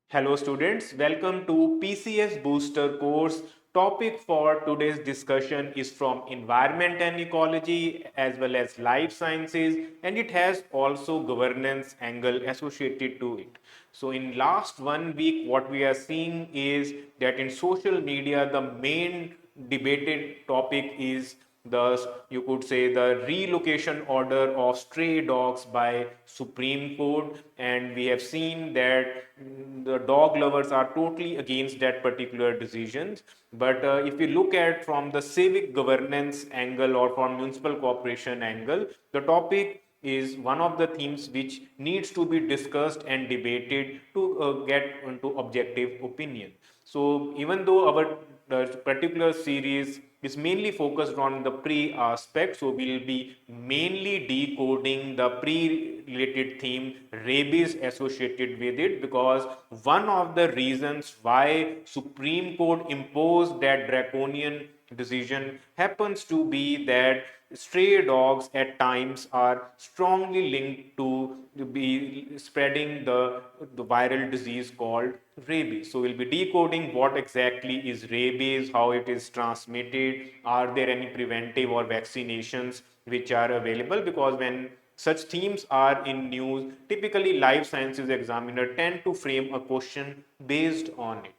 Hello students, welcome to PCS Booster course. Topic for today's discussion is from environment and ecology as well as life sciences, and it has also governance angle associated to it. So in last 1 week what we are seeing is that in social media the main debated topic is thus you could say the relocation order of stray dogs by Supreme Court, and we have seen that the dog lovers are totally against that particular decisions. But if we look at from the civic governance angle or from municipal corporation angle, the topic is one of the themes which needs to be discussed and debated to get into objective opinion. So even though our particular series is mainly focused on the pre aspect, so we'll be mainly decoding the pre related theme rabies associated with it, because one of the reasons why Supreme Court imposed that draconian decision happens to be that stray dogs at times are strongly linked to be spreading the viral disease called rabies. So we'll be decoding what exactly is rabies, how it is transmitted, are there any preventive or vaccinations which are available, because when such themes are in news, typically life sciences examiner tend to frame a question based on it.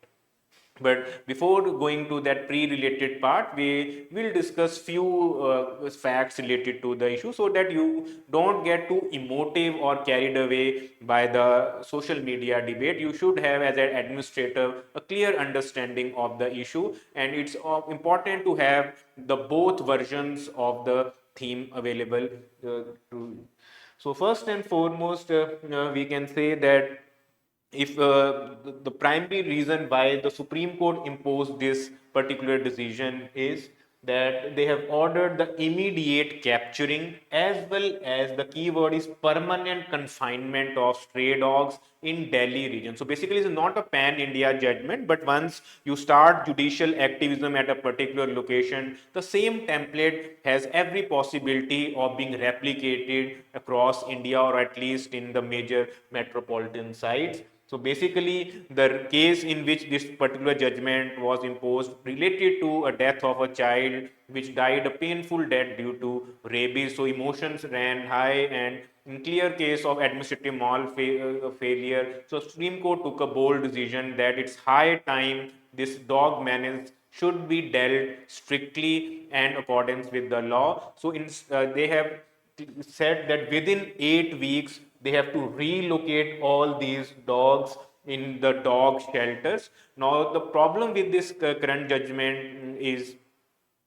But before going to that pre-related part, we will discuss few facts related to the issue so that you don't get too emotive or carried away by the social media debate. You should have, as an administrator, a clear understanding of the issue, and it's important to have the both versions of the theme available to. So first and foremost, we can say that if the primary reason why the Supreme Court imposed this particular decision is that they have ordered the immediate capturing as well as the keyword is permanent confinement of stray dogs in Delhi region. So basically it's not a pan India judgment, but once you start judicial activism at a particular location, the same template has every possibility of being replicated across India, or at least in the major metropolitan sites. So basically, the case in which this particular judgment was imposed related to a death of a child which died a painful death due to rabies. So emotions ran high, and in clear case of administrative failure, so Supreme Court took a bold decision that it's high time this dog menace should be dealt strictly and accordance with the law. So they have said that within 8 weeks they have to relocate all these dogs in the dog shelters. Now the problem with this current judgment is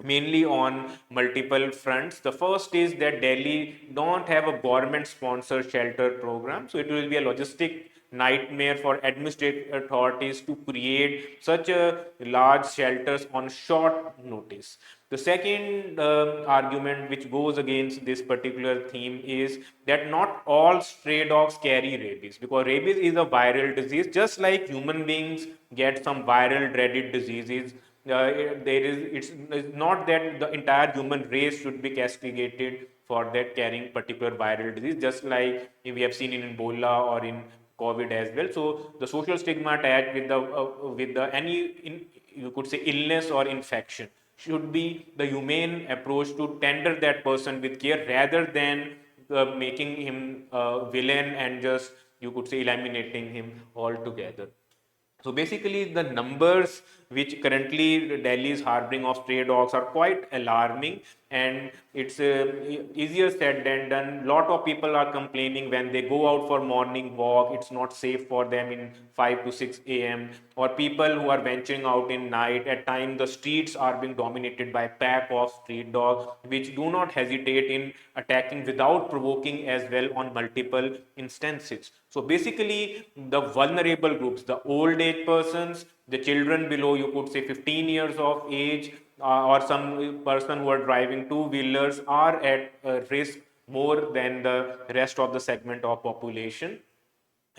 mainly on multiple fronts. The first is that Delhi don't have a government sponsored shelter program, so it will be a logistic nightmare for administrative authorities to create such a large shelters on short notice. The second argument which goes against this particular theme is that not all stray dogs carry rabies, because rabies is a viral disease just like human beings get some viral dreaded diseases. It's not that the entire human race should be castigated for that carrying particular viral disease, just like we have seen in Ebola or in COVID as well. So the social stigma attached with the any you could say illness or infection should be the humane approach to tender that person with care rather than making him a villain and just you could say eliminating him altogether. So basically, the numbers which currently Delhi is harboring of stray dogs are quite alarming, and it's easier said than done. Lot of people are complaining when they go out for morning walk, it's not safe for them in 5 to 6 a.m. Or people who are venturing out in night. At times, the streets are being dominated by pack of street dogs, which do not hesitate in attacking without provoking as well on multiple instances. So basically, the vulnerable groups, the old age persons, the children below, you could say 15 years of age, or some person who are driving two wheelers are at risk more than the rest of the segment of population.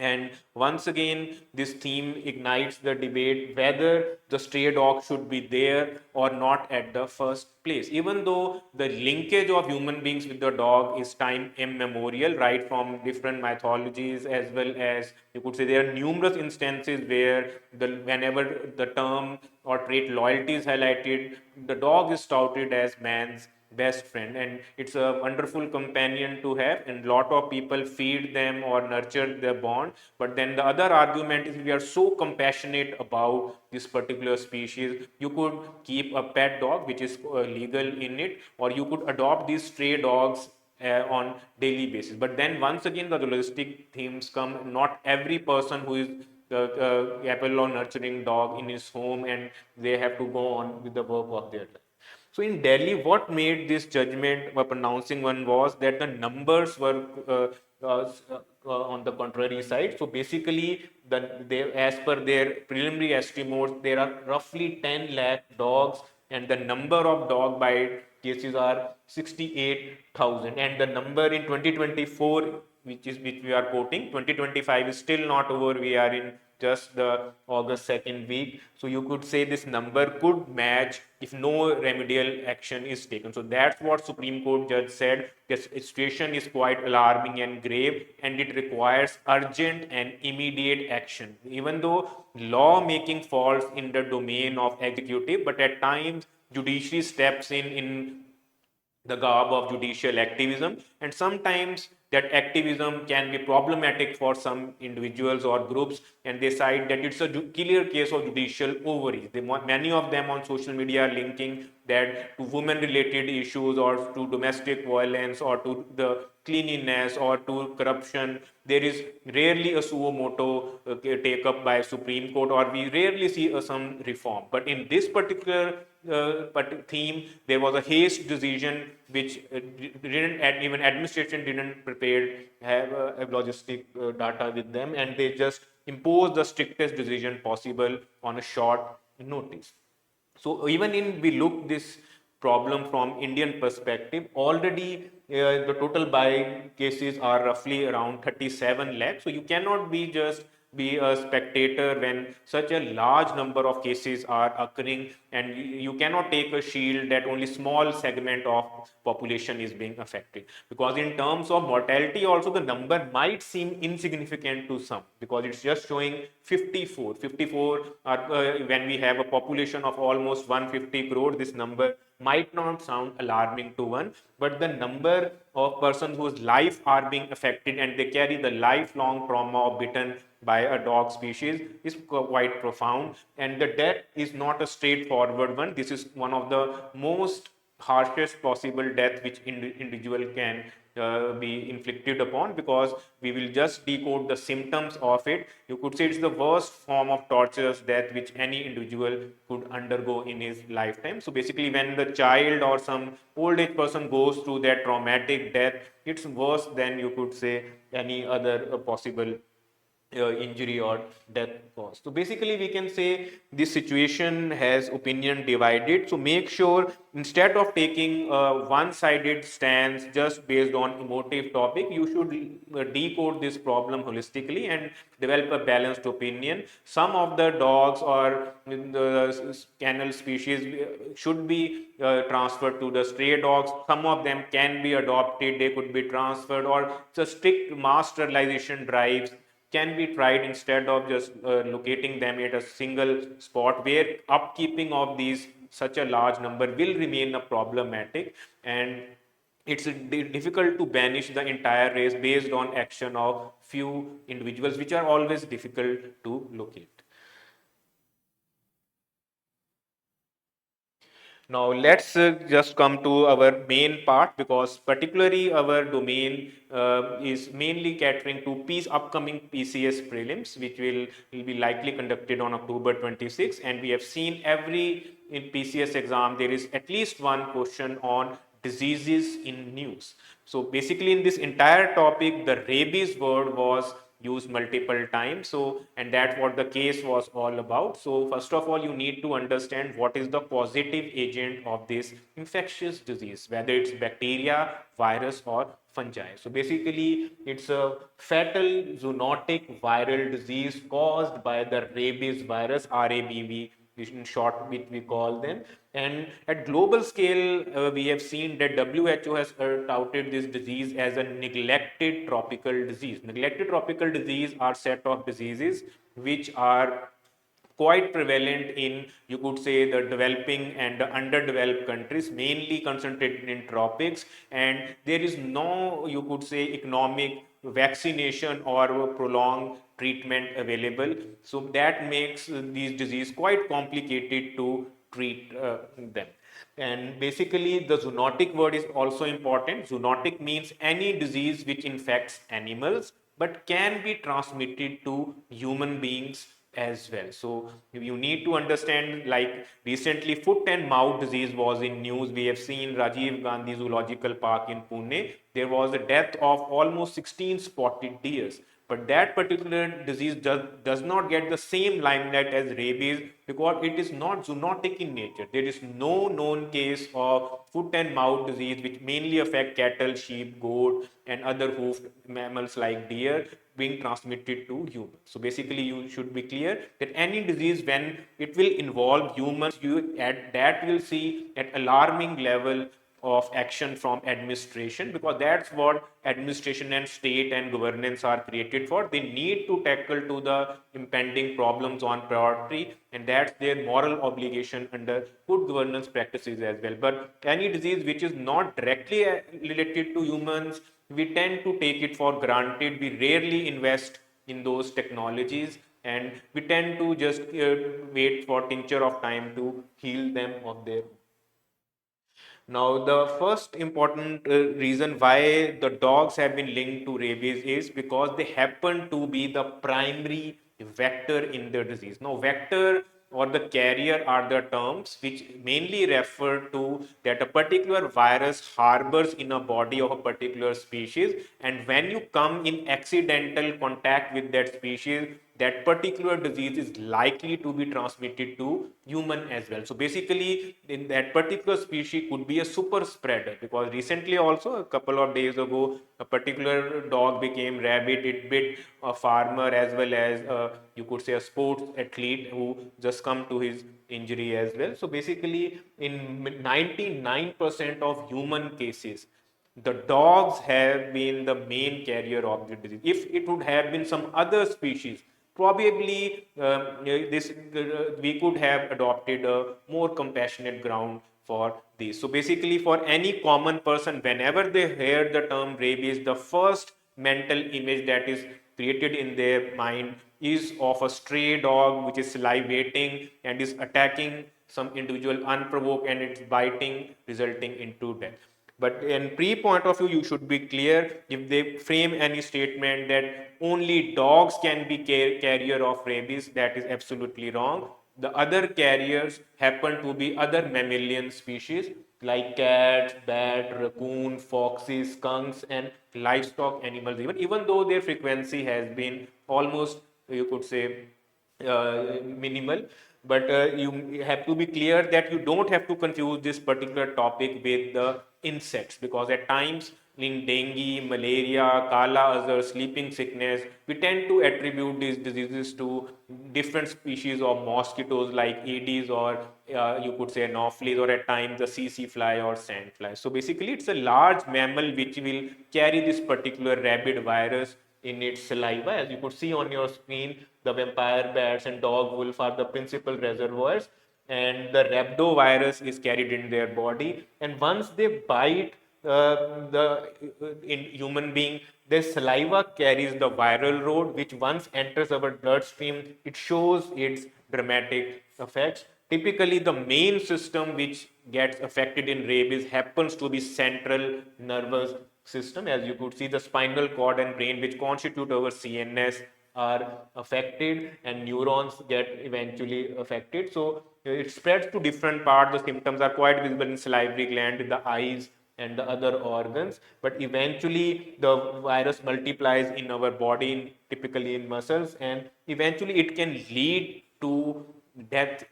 And once again, this theme ignites the debate whether the stray dog should be there or not at the first place. Even though the linkage of human beings with the dog is time immemorial, right from different mythologies, as well as you could say there are numerous instances where whenever the term or trait loyalty is highlighted, the dog is touted as man's best friend, and it's a wonderful companion to have, and lot of people feed them or nurture their bond. But then the other argument is, we are so compassionate about this particular species, you could keep a pet dog which is legal in it, or you could adopt these stray dogs on daily basis. But then once again the holistic themes come. Not every person who is capable of nurturing dog in his home, and they have to go on with the work of their life. So in Delhi, what made this judgment a pronouncing one was that the numbers were on the contrary side. So basically, as per their preliminary estimates, there are roughly 10 lakh dogs, and the number of dog bite cases are 68,000. And the number in 2024, which we are quoting, 2025 is still not over. We are in just the August second week. So you could say this number could match if no remedial action is taken. So that's what Supreme Court judge said. This situation is quite alarming and grave, and it requires urgent and immediate action. Even though lawmaking falls in the domain of executive, but at times judiciary steps in the garb of judicial activism, and sometimes that activism can be problematic for some individuals or groups, and they cite that it's a clear case of judicial overreach. Many of them on social media are linking that to women related issues, or to domestic violence, or to the cleanliness, or to corruption. There is rarely a suo moto take up by Supreme Court, or we rarely see some reform. But in this particular theme, there was a haste decision which didn't, even administration didn't prepare, have logistic data with them, and they just imposed the strictest decision possible on a short notice. So even in we look this problem from Indian perspective, already the total buy cases are roughly around 37 lakhs. So you cannot be just be a spectator when such a large number of cases are occurring, and you cannot take a shield that only small segment of population is being affected. Because in terms of mortality also, the number might seem insignificant to some, because it's just showing 54 are, when we have a population of almost 150 crore, this number might not sound alarming to one, but the number of persons whose life are being affected and they carry the lifelong trauma of bitten by a dog species is quite profound. And the death is not a straightforward one. This is one of the most harshest possible death which individual can be inflicted upon, because we will just decode the symptoms of it. You could say it's the worst form of torturous death which any individual could undergo in his lifetime. So basically, when the child or some old age person goes through that traumatic death, it's worse than you could say any other possible injury or death cause. So basically we can say this situation has opinion divided. So make sure, instead of taking a one-sided stance just based on emotive topic, you should decode this problem holistically and develop a balanced opinion. Some of the dogs or the kennel species should be transferred to the stray dogs. Some of them can be adopted, they could be transferred, or the strict mass sterilization drives can be tried instead of just locating them at a single spot, where upkeeping of these such a large number will remain a problematic, and it's difficult to banish the entire race based on action of few individuals, which are always difficult to locate. Now let's just come to our main part, because particularly our domain is mainly catering to upcoming PCS prelims, which will be likely conducted on October 26. And we have seen every in PCS exam there is at least one question on diseases in news. So basically in this entire topic, the rabies word was used multiple times. So, and that's what the case was all about. So first of all, you need to understand what is the causative agent of this infectious disease, whether it's bacteria, virus, or fungi. So basically, it's a fatal zoonotic viral disease caused by the rabies virus, RABV, in short, which we call them. And at global scale, we have seen that WHO has touted this disease as a neglected tropical disease. Neglected tropical disease are set of diseases which are quite prevalent in, you could say, the developing and the underdeveloped countries, mainly concentrated in tropics, and there is no, you could say, economic vaccination or prolonged treatment available. So that makes these diseases quite complicated to treat them. And basically, the zoonotic word is also important. Zoonotic means any disease which infects animals but can be transmitted to human beings as well. So you need to understand, like recently foot and mouth disease was in news. We have seen Rajiv Gandhi Zoological Park in Pune. There was a death of almost 16 spotted deers. But that particular disease does not get the same limelight as rabies because it is not zoonotic in nature. There is no known case of foot and mouth disease which mainly affect cattle, sheep, goat, and other hoofed mammals like deer being transmitted to humans. So basically, you should be clear that any disease, when it will involve humans, you at that will see at alarming level of action from administration, because that's what administration and state and governance are created for. They need to tackle to the impending problems on priority, and that's their moral obligation under good governance practices as well. But any disease which is not directly related to humans, we tend to take it for granted. We rarely invest in those technologies, and we tend to just wait for tincture of time to heal them of their. Now, the first important reason why the dogs have been linked to rabies is because they happen to be the primary vector in the disease. Now, vector or the carrier are the terms which mainly refer to that a particular virus harbors in a body of a particular species, and when you come in accidental contact with that species, that particular disease is likely to be transmitted to human as well. So basically, in that particular species could be a super spreader, because recently also a couple of days ago, a particular dog became rabid. It bit a farmer as well as you could say a sports athlete who just come to his injury as well. So basically, in 99% of human cases, the dogs have been the main carrier of the disease. If it would have been some other species, probably this we could have adopted a more compassionate ground for this. So basically, for any common person, whenever they hear the term rabies, the first mental image that is created in their mind is of a stray dog which is salivating and is attacking some individual unprovoked, and it's biting, resulting into death. But in pre-point of view, you should be clear. If they frame any statement that only dogs can be carrier of rabies, that is absolutely wrong. The other carriers happen to be other mammalian species like cats, bat, raccoon, foxes, skunks, and livestock animals. Even though their frequency has been almost, you could say, minimal, but you have to be clear that you don't have to confuse this particular topic with the insects, because at times in dengue, malaria, kala azar, sleeping sickness, we tend to attribute these diseases to different species of mosquitoes like Aedes, or you could say anopheles, or at times the CC fly or sand fly. So basically, it's a large mammal which will carry this particular rabid virus in its saliva. As you could see on your screen, the vampire bats and dog wolf are the principal reservoirs, and the rhabdovirus is carried in their body. And once they bite in human being, their saliva carries the viral load, which once enters our bloodstream, it shows its dramatic effects. Typically, the main system which gets affected in rabies happens to be central nervous system. As you could see, the spinal cord and brain, which constitute our CNS, are affected, and neurons get eventually affected. So it spreads to different parts. The symptoms are quite visible in salivary gland, in the eyes, and the other organs. But eventually, the virus multiplies in our body, typically in muscles, and eventually it can lead to death.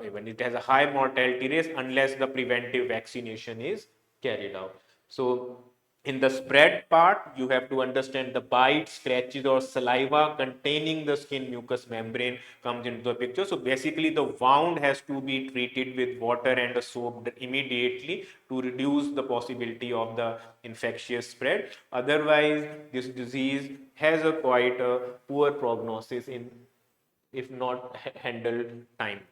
Even it has a high mortality rate unless the preventive vaccination is carried out. So In the spread part, you have to understand the bite, scratches, or saliva containing the skin mucous membrane comes into the picture. So basically, the wound has to be treated with water and a soap immediately to reduce the possibility of the infectious spread. Otherwise, this disease has a quite a poor prognosis in if not handled timely.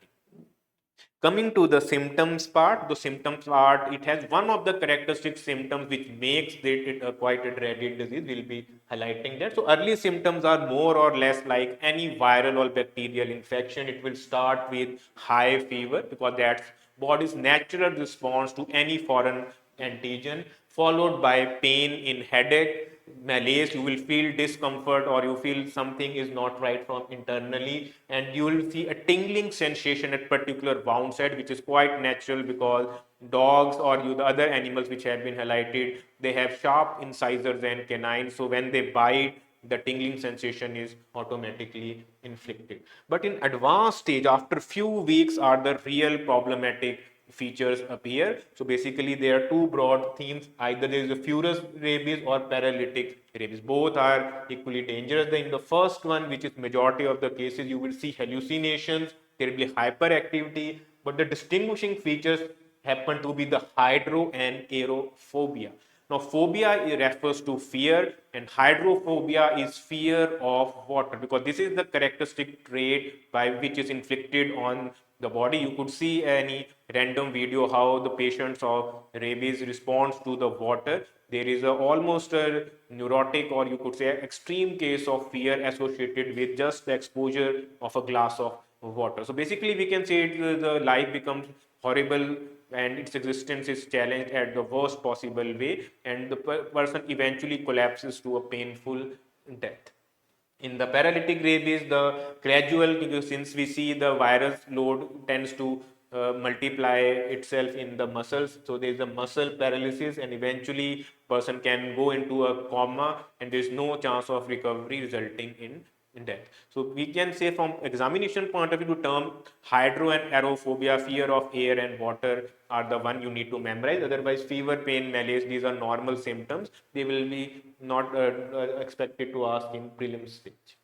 Coming to the symptoms part, the symptoms part, it has one of the characteristic symptoms which makes it a quite a dreaded disease. We'll be highlighting that. So early symptoms are more or less like any viral or bacterial infection. It will start with high fever because that's body's natural response to any foreign antigen, followed by pain in headache, malaise. You will feel discomfort or you feel something is not right from internally, and you will see a tingling sensation at particular wound site, which is quite natural because dogs or the other animals which have been highlighted, they have sharp incisors and canines, so when they bite, the tingling sensation is automatically inflicted. But in advanced stage, after few weeks, are the real problematic features appear. So basically, there are two broad themes: either there is a furious rabies or paralytic rabies. Both are equally dangerous. In the first one, which is majority of the cases, you will see hallucinations, there will be hyperactivity, but the distinguishing features happen to be the hydro and aerophobia. Now, phobia refers to fear, and hydrophobia is fear of water, because this is the characteristic trait by which is inflicted on the body. You could see any random video how the patients of rabies responds to the water. There is almost a neurotic, or you could say extreme case of fear associated with just the exposure of a glass of water. So basically, we can say the life becomes horrible and its existence is challenged at the worst possible way, and the person eventually collapses to a painful death. In the paralytic rabies, the gradual, since we see the virus load tends to multiply itself in the muscles, so there is a muscle paralysis, and eventually person can go into a coma, and there is no chance of recovery, resulting in death. So we can say from examination point of view, the term hydro and aerophobia, fear of air and water, are the one you need to memorize. Otherwise, fever, pain, malaise, these are normal symptoms. They will be not expected to ask in prelim stage.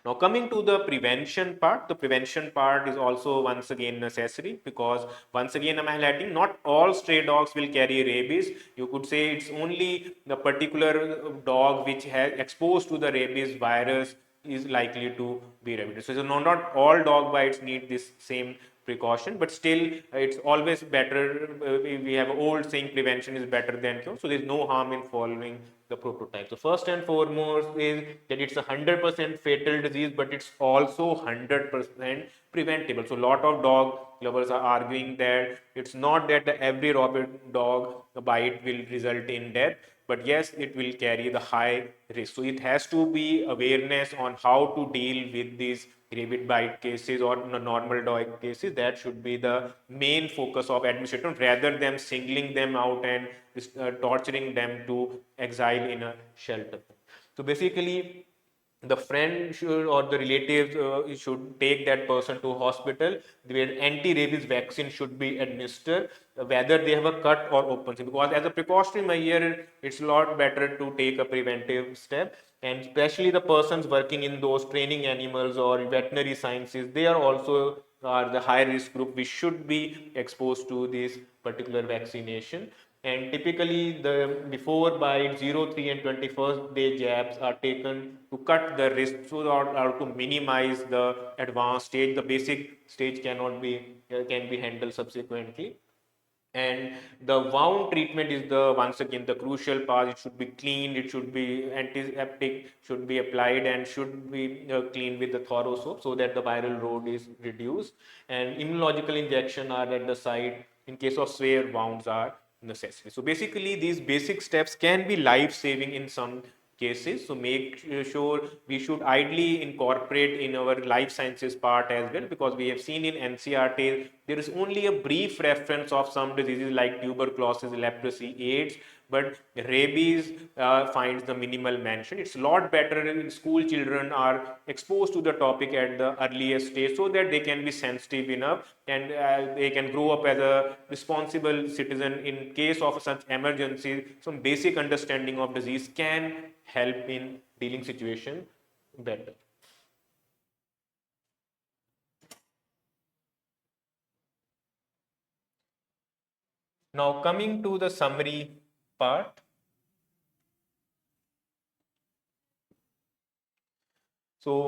Now, coming to the prevention part is also once again necessary, because once again I'm highlighting, not all stray dogs will carry rabies. You could say it's only the particular dog which has exposed to the rabies virus is likely to be rabies. So not all dog bites need this same precaution, but still it's always better. We have an old saying, prevention is better than cure. So there's no harm in following the prototype. So first and foremost is that it's 100% fatal disease, but it's also 100% preventable. So a lot of dog lovers are arguing that it's not that every rabid dog bite will result in death, but yes, it will carry the high risk. So it has to be awareness on how to deal with these rabbit bite cases or normal dog cases. That should be the main focus of administration, rather than singling them out and torturing them to exile in a shelter. So basically, the friend should, or the relatives should take that person to hospital where anti-rabies vaccine should be administered, whether they have a cut or open, because as a precautionary measure it's a lot better to take a preventive step. And especially the persons working in those training animals or veterinary sciences, they are also are the high risk group, we should be exposed to this particular vaccination. And typically the before bite 0, 3 and 21st day jabs are taken to cut the risk, so or to minimize the advanced stage. The basic stage cannot be can be handled subsequently. And the wound treatment is the once again the crucial part. It should be cleaned, it should be antiseptic, should be applied, and should be cleaned with the thorough soap, so that the viral load is reduced. And immunological injection are at the site in case of severe wounds are necessary. So basically these basic steps can be life saving in some cases. So make sure we should ideally incorporate in our life sciences part as well, because we have seen in NCRT There is only a brief reference of some diseases like tuberculosis, leprosy, AIDS, but rabies finds the minimal mention. It's a lot better in school children are exposed to the topic at the earliest stage so that they can be sensitive enough and they can grow up as a responsible citizen. In case of such emergency, some basic understanding of disease can help in dealing situation better. Now coming to the summary part. So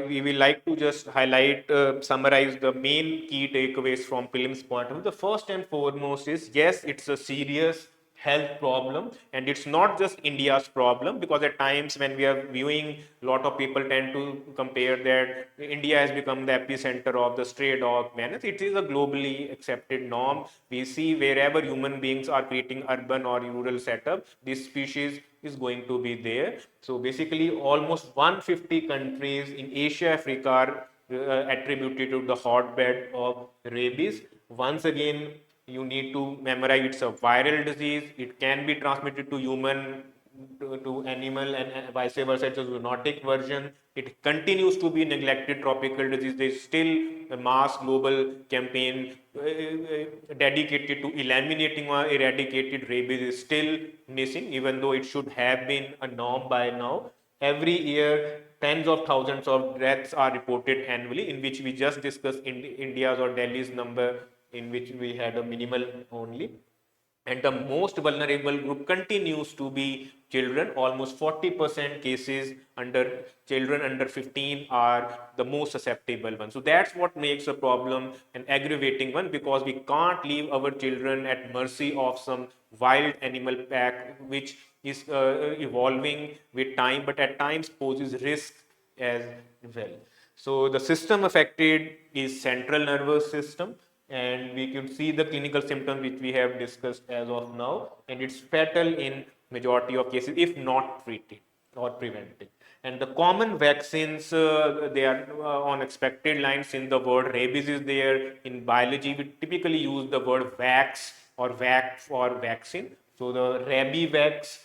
we will like to just highlight, summarize the main key takeaways from prelims point of view. The first and foremost is, yes, it's a serious health problem, and it's not just India's problem, because at times when we are viewing, a lot of people tend to compare that India has become the epicenter of the stray dog menace. It is a globally accepted norm. We see wherever human beings are creating urban or rural setup, this species is going to be there. So basically almost 150 countries in Asia, Africa are attributed to the hotbed of rabies. Once again, you need to memorize it's a viral disease. It can be transmitted to human, to animal, and vice versa. It's a zoonotic version. It continues to be neglected tropical disease. There is still a mass global campaign dedicated to eliminating or eradicated rabies is still missing, even though it should have been a norm by now. Every year, tens of thousands of deaths are reported annually, in which we just discussed India's or Delhi's number, in which we had a minimal only. And the most vulnerable group continues to be children. Almost 40% cases under children under 15 are the most susceptible one. So that's what makes a problem an aggravating one, because we can't leave our children at mercy of some wild animal pack which is evolving with time, but at times poses risk as well. So the system affected is central nervous system, and we could see the clinical symptoms which we have discussed as of now, and it's fatal in majority of cases if not treated or prevented. And the common vaccines, they are on expected lines. In the word rabies is there. In biology, we typically use the word vax or vac for vaccine. So the Rabivax,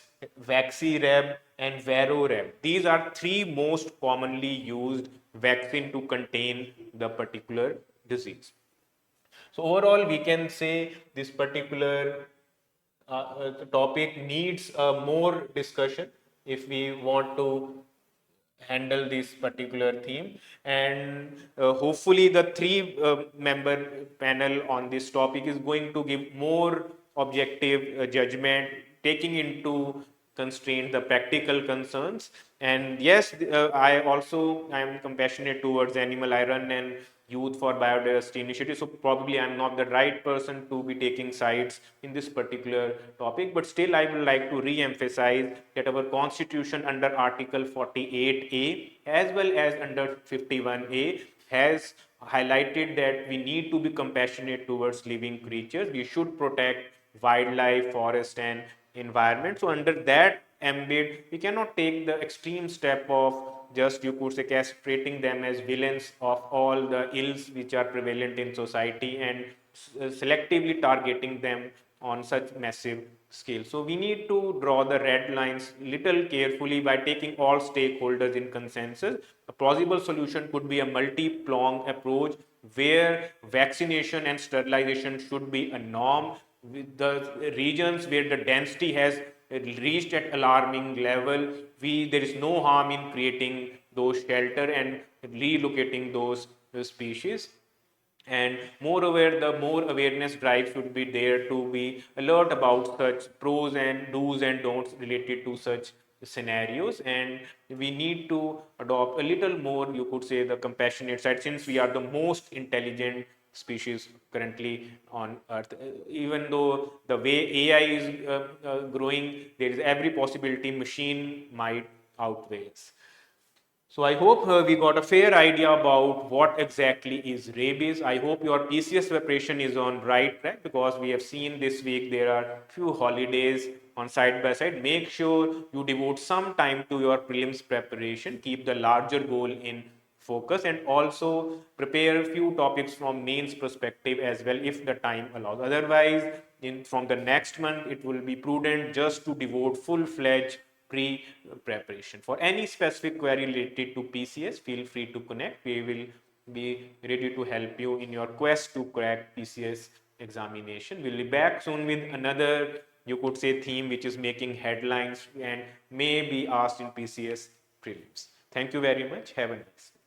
Vaxirab, and Varorab. These are three most commonly used vaccine to contain the particular disease. So overall, we can say this particular topic needs more discussion if we want to handle this particular theme, and hopefully the three member panel on this topic is going to give more objective judgment, taking into constraint the practical concerns. And yes, I am compassionate towards animal. I run an youth for biodiversity initiative, so probably I'm not the right person to be taking sides in this particular topic, but still I would like to re-emphasize that our constitution under article 48A as well as under 51A has highlighted that we need to be compassionate towards living creatures. We should protect wildlife, forest, and environment. So under that ambit, we cannot take the extreme step of just, you could say, castrating them as villains of all the ills which are prevalent in society, and selectively targeting them on such massive scale. So we need to draw the red lines little carefully by taking all stakeholders in consensus. A plausible solution could be a multi-pronged approach where vaccination and sterilization should be a norm. With the regions where the density has reached at alarming level, there is no harm in creating those shelter and relocating those species. And moreover, the more awareness drive should be there to be alert about such pros and do's and don'ts related to such scenarios. And we need to adopt a little more, you could say, the compassionate side, since we are the most intelligent species currently on earth. Even though the way AI is growing, there is every possibility machine might outweigh us. So I hope we got a fair idea about what exactly is rabies. I hope your PCS preparation is on right track, because we have seen this week there are few holidays on side by side. Make sure you devote some time to your prelims preparation. Keep the larger goal in focus, and also prepare a few topics from mains perspective as well if the time allows. Otherwise, from the next month, it will be prudent just to devote full-fledged pre-preparation. For any specific query related to PCS, feel free to connect. We will be ready to help you in your quest to crack PCS examination. We'll be back soon with another, you could say, theme which is making headlines and may be asked in PCS prelims. Thank you very much. Have a nice day.